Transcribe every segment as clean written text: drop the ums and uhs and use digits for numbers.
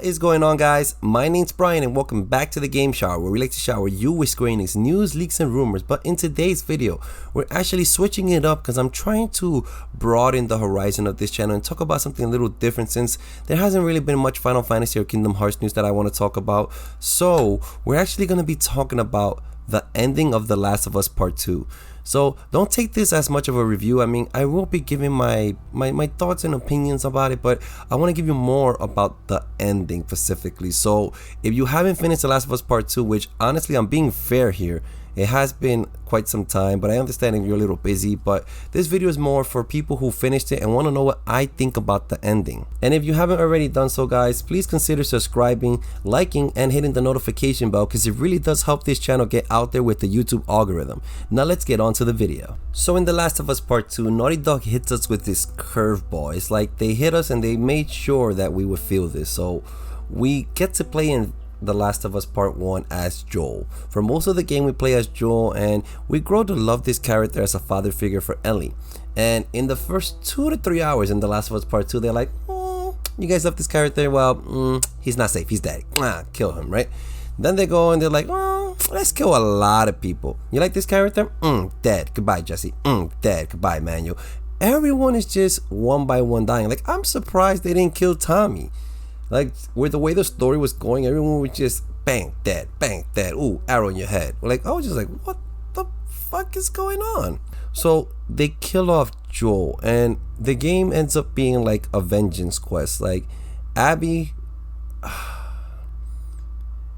What is going on, guys? My name's Brian and welcome back to the Game Shower, where we like to shower you with Square Enix news, leaks, and rumors. But in today's video, we're actually switching it up because I'm trying to broaden the horizon of this channel and talk about something a little different, since there hasn't really been much Final Fantasy or Kingdom Hearts news that I want to talk about. So we're actually going to be talking about the ending of The Last of Us Part 2. So don't take this as much of a review. I mean, I will be giving my thoughts and opinions about it, but I want to give you more about the ending specifically. So if you haven't finished The Last of Us Part 2, which honestly I'm being fair here, it has been quite some time, but I understand if you're a little busy. But this video is more for people who finished it and want to know what I think about the ending. And if you haven't already done so, guys, please consider subscribing, liking, and hitting the notification bell, because it really does help this channel get out there with the YouTube algorithm. Now let's get on to the video. So in The Last of Us Part 2, Naughty Dog hits us with this curveball. It's like they hit us and they made sure that we would feel this. So we get to play in The Last of Us Part 1 as Joel. For most of the game we play as Joel, and we grow to love this character as a father figure for Ellie. And in the first 2 to 3 hours in The Last of Us Part 2, they're like, you guys love this character? Well, he's not safe, he's dead. Kill him, right? Then they go and they're like, let's kill a lot of people. You like this character? Dead. Goodbye, Jesse. Dead. Goodbye, Manuel. Everyone is just one by one dying. Like, I'm surprised they didn't kill Tommy. Like, with the way the story was going, everyone was just bang, dead, ooh, arrow in your head. Like, I was just like, what the fuck is going on? So they kill off Joel, and the game ends up being like a vengeance quest. Like, Abby,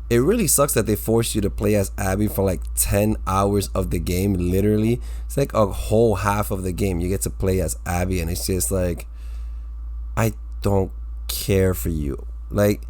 it really sucks that they force you to play as Abby for like 10 hours of the game, literally. It's like a whole half of the game you get to play as Abby, and it's just like, I don't care for you. Like,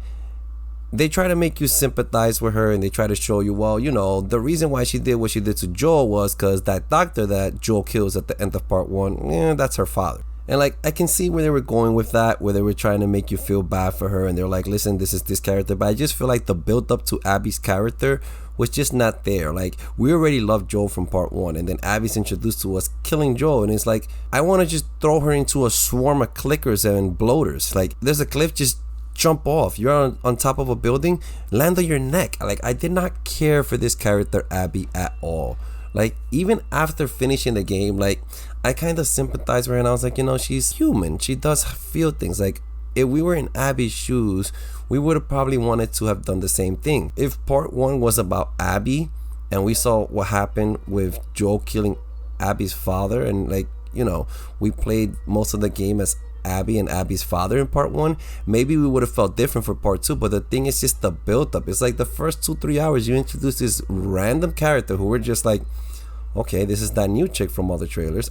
they try to make you sympathize with her, and they try to show you, well, you know, the reason why she did what she did to Joel was because that doctor that Joel kills at the end of Part 1, that's her father. And like, I can see where they were going with that, where they were trying to make you feel bad for her, and they're like, listen, this is this character. But I just feel like the build up to Abby's character was just not there. Like, we already loved Joel from Part 1, and then Abby's introduced to us killing Joel, and it's like, I want to just throw her into a swarm of clickers and bloaters. Like, there's a cliff, just jump off. You're on top of a building, land on your neck. Like, I did not care for this character Abby at all. Like, even after finishing the game, like, I kind of sympathized with her, and I was like, you know, she's human, she does feel things. Like, if we were in Abby's shoes, we would have probably wanted to have done the same thing. If Part 1 was about Abby and we saw what happened with Joel killing Abby's father, and like, you know, we played most of the game as Abby and Abby's father in Part 1, maybe we would have felt different for Part 2. But the thing is just the build up. It's like the first 2-3 hours you introduce this random character who we're just like, okay, this is that new chick from all the trailers,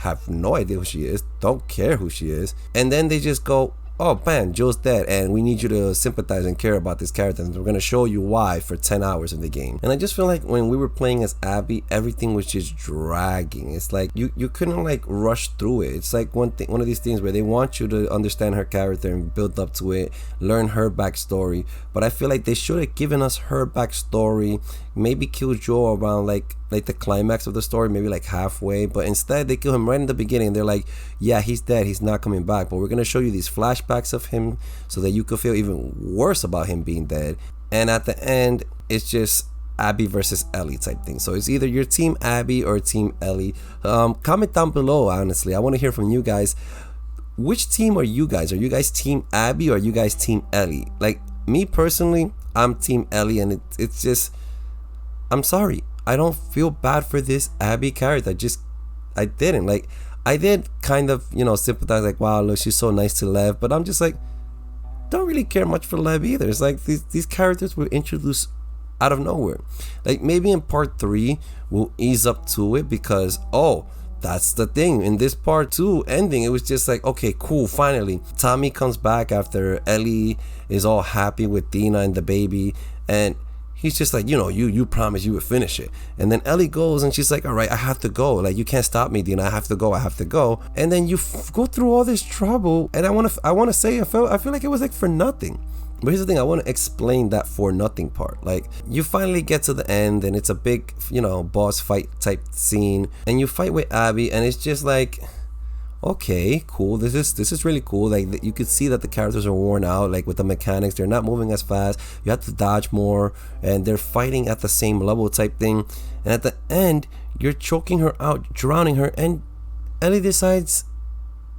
have no idea who she is, don't care who she is, and then they just go, oh man, Joel's dead, and we need you to sympathize and care about this character, and we're going to show you why for 10 hours in the game. And I just feel like when we were playing as Abby, everything was just dragging. It's like you couldn't like rush through it. It's like one of these things where they want you to understand her character and build up to it, learn her backstory. But I feel like they should have given us her backstory, maybe kill Joel around like the climax of the story, maybe like halfway. But instead they kill him right in the beginning. They're like, yeah, he's dead, he's not coming back, but we're gonna show you these flashbacks of him so that you could feel even worse about him being dead. And at the end, it's just Abby versus Ellie type thing. So it's either you're team Abby or team Ellie. Comment down below, honestly, I want to hear from you guys. Which team are you guys? Are you guys team Abby or are you guys team Ellie? Like, me personally, I'm team Ellie, and it's just, I'm sorry, I don't feel bad for this Abby character. I didn't. Like, I did kind of, you know, sympathize, like, wow, look, she's so nice to Lev, but I'm just like, don't really care much for Lev either. It's like these characters were introduced out of nowhere. Like, maybe in Part 3 we'll ease up to it, because that's the thing, in this Part 2 ending, it was just like, okay, cool, finally Tommy comes back after Ellie is all happy with Dina and the baby, and he's just like, you know, you promised you would finish it. And then Ellie goes and she's like, all right, I have to go. Like, you can't stop me, Dina. I have to go. And then you go through all this trouble. And I want to say, I feel like it was like for nothing. But here's the thing, I want to explain that for nothing part. Like, you finally get to the end, and it's a big, you know, boss fight type scene. And you fight with Abby, and it's just like, okay, cool. This is really cool. Like you could see that the characters are worn out. Like with the mechanics, they're not moving as fast. You have to dodge more, and they're fighting at the same level type thing. And at the end, you're choking her out, drowning her, and Ellie decides,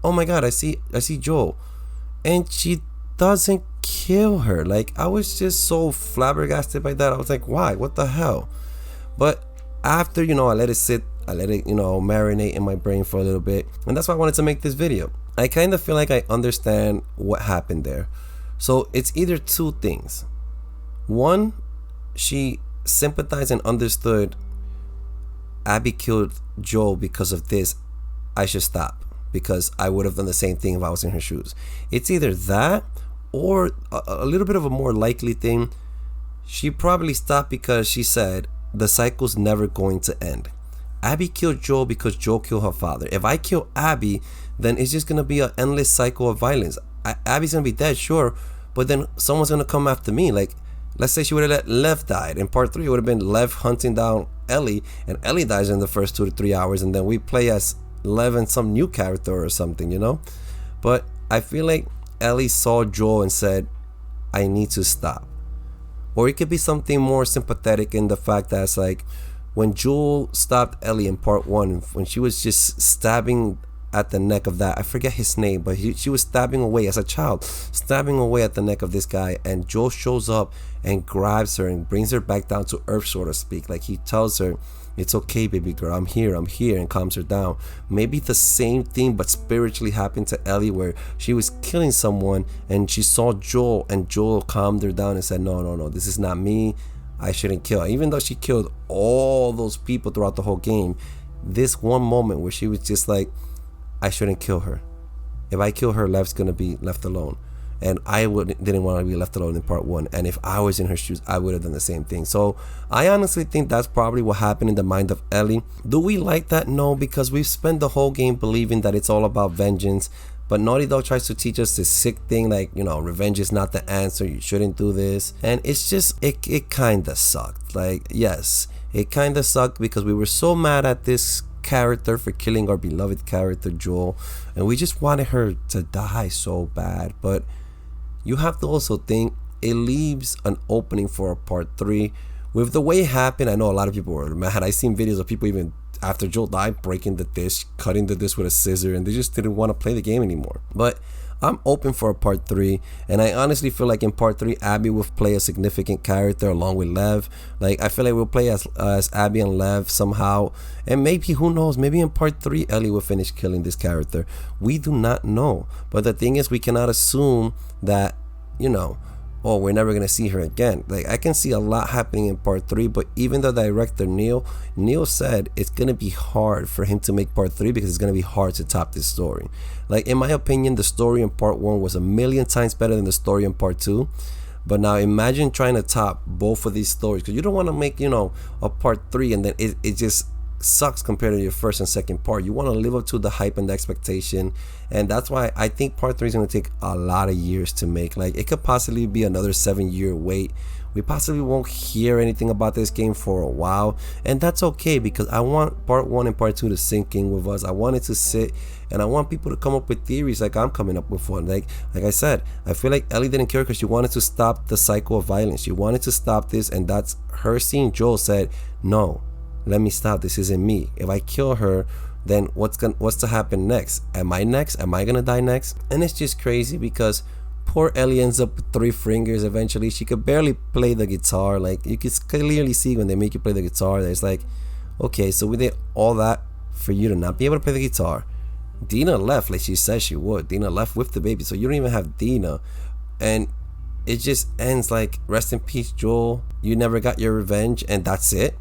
oh my god, I see Joel, and she doesn't kill her. Like I was just so flabbergasted by that. I was like, why? What the hell? But after, I let it sit, I let it, marinate in my brain for a little bit. And that's why I wanted to make this video. I kind of feel like I understand what happened there. So it's either two things. One, she sympathized and understood Abby killed Joel because of this. I should stop because I would have done the same thing if I was in her shoes. It's either that or a little bit of a more likely thing. She probably stopped because she said, the cycle's never going to end. Abby killed Joel because Joel killed her father. If I kill Abby, then it's just gonna be an endless cycle of violence. Abby's gonna be dead, sure, but then someone's gonna come after me. Like, let's say she would have let Lev died. In part 3, it would have been Lev hunting down Ellie, and Ellie dies in the first 2 to 3 hours, and then we play as Lev and some new character or something, But I feel like Ellie saw Joel and said, I need to stop. Or it could be something more sympathetic in the fact that it's like when Joel stopped Ellie in part 1, when she was just stabbing at the neck of that, I forget his name, but she was stabbing away as a child, stabbing away at the neck of this guy, and Joel shows up and grabs her and brings her back down to earth, so to speak. Like he tells her, it's okay, baby girl, I'm here, and calms her down. Maybe the same thing but spiritually happened to Ellie, where she was killing someone and she saw Joel, and Joel calmed her down and said, no, this is not me, I shouldn't kill her. Even though she killed all those people throughout the whole game, this one moment where she was just like, I shouldn't kill her. If I kill her, Lev's gonna be left alone. And I didn't want to be left alone in part 1. And if I was in her shoes, I would have done the same thing. So I honestly think that's probably what happened in the mind of Ellie. Do we like that? No, because we've spent the whole game believing that it's all about vengeance. But Naughty Dog tries to teach us this sick thing, like, revenge is not the answer. You shouldn't do this. And it's just, it kind of sucked. Like, yes, it kind of sucked because we were so mad at this character for killing our beloved character Joel, and we just wanted her to die so bad. But you have to also think it leaves an opening for a part 3. With the way it happened, I know a lot of people were mad. I seen videos of people even after Joel died breaking the disc, cutting the disc with a scissor, and they just didn't want to play the game anymore. But I'm open for a part 3, and I honestly feel like in part 3 Abby will play a significant character along with Lev. Like I feel like we'll play as Abby and Lev somehow, and maybe, who knows, maybe in part 3 Ellie will finish killing this character. We do not know. But the thing is, we cannot assume that, oh, we're never gonna see her again. Like I can see a lot happening in part 3, but even the director Neil said it's gonna be hard for him to make part 3 because it's gonna be hard to top this story. Like in my opinion, the story in part 1 was a million times better than the story in part 2. But now imagine trying to top both of these stories, because you don't want to make a part 3 and then it just sucks compared to your first and second part. You want to live up to the hype and the expectation, and that's why I think part 3 is going to take a lot of years to make. Like it could possibly be another 7-year wait. We possibly won't hear anything about this game for a while, and that's okay, because I want part 1 and part 2 to sink in with us. I want it to sit, and I want people to come up with theories like I'm coming up with one. Like I said, I feel like Ellie didn't care because she wanted to stop the cycle of violence. She wanted to stop this, and that's her seeing Joel said, no, let me stop, this isn't me. If I kill her, then what's to happen next? Am I next? Am I gonna die next? And it's just crazy because poor Ellie ends up with 3 fingers eventually. She could barely play the guitar. Like you can clearly see when they make you play the guitar that it's like, okay, so we did all that for you to not be able to play the guitar. Dina left like she said she would. Dina left with the baby, so you don't even have Dina. And it just ends like, rest in peace Joel, you never got your revenge, and that's it.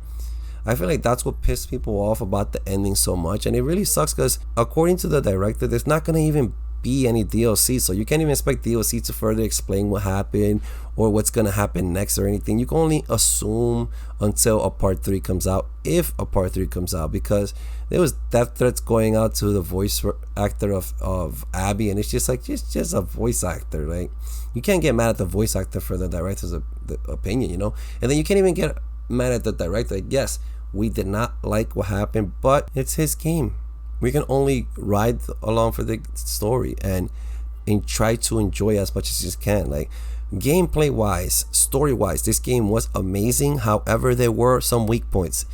I feel like that's what pissed people off about the ending so much, and it really sucks because according to the director, there's not gonna even be any DLC, so you can't even expect DLC to further explain what happened or what's gonna happen next or anything. You can only assume until a part 3 comes out, if a part 3 comes out, because there was death threats going out to the voice actor of Abby, and it's just like just a voice actor. Like you can't get mad at the voice actor for the director's opinion, and then you can't even get mad at the director. Like, yes, we did not like what happened, but it's his game. We can only ride along for the story and try to enjoy as much as you can. Like, gameplay wise, story wise, this game was amazing. However, there were some weak points.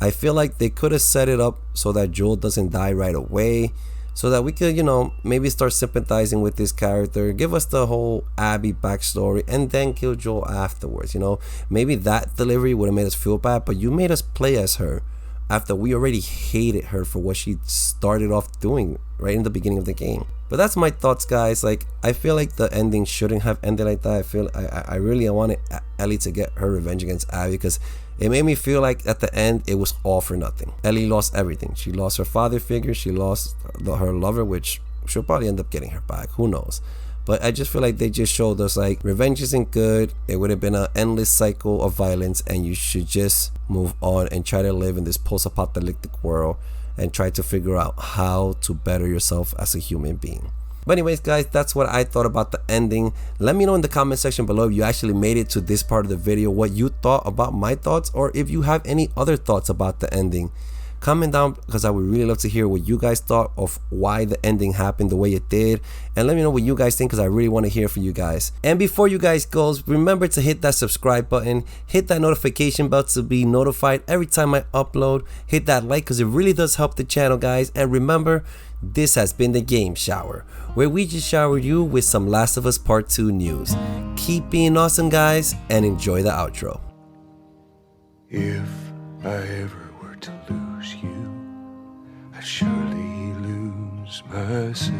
I feel like they could have set it up so that Joel doesn't die right away, so that we could, you know, maybe start sympathizing with this character, give us the whole Abby backstory, and then kill Joel afterwards. You know, maybe that delivery would have made us feel bad, but you made us play as her after we already hated her for what she started off doing right in the beginning of the game. But that's my thoughts, guys. Like, I feel like the ending shouldn't have ended like that. I really wanted Ellie to get her revenge against Abby, because it made me feel like at the end it was all for nothing. Ellie lost everything. She lost her father figure, she lost her lover, which she'll probably end up getting her back, who knows. But I just feel like they just showed us like revenge isn't good. It would have been an endless cycle of violence, and you should just move on and try to live in this post-apocalyptic world and try to figure out how to better yourself as a human being. But anyways, guys, that's what I thought about the ending. Let me know in the comment section below if you actually made it to this part of the video, what you thought about my thoughts, or if you have any other thoughts about the ending. Comment down, because I would really love to hear what you guys thought of why the ending happened the way it did, and let me know what you guys think, because I really want to hear from you guys. And before you guys go, remember to hit that subscribe button, hit that notification bell to be notified every time I upload, hit that like because it really does help the channel, guys. And remember, this has been the Game Shower, where we just showered you with some Last of Us Part 2 news. Keep being awesome, guys, and enjoy the outro. If I ever were to lose you, I'd surely lose myself.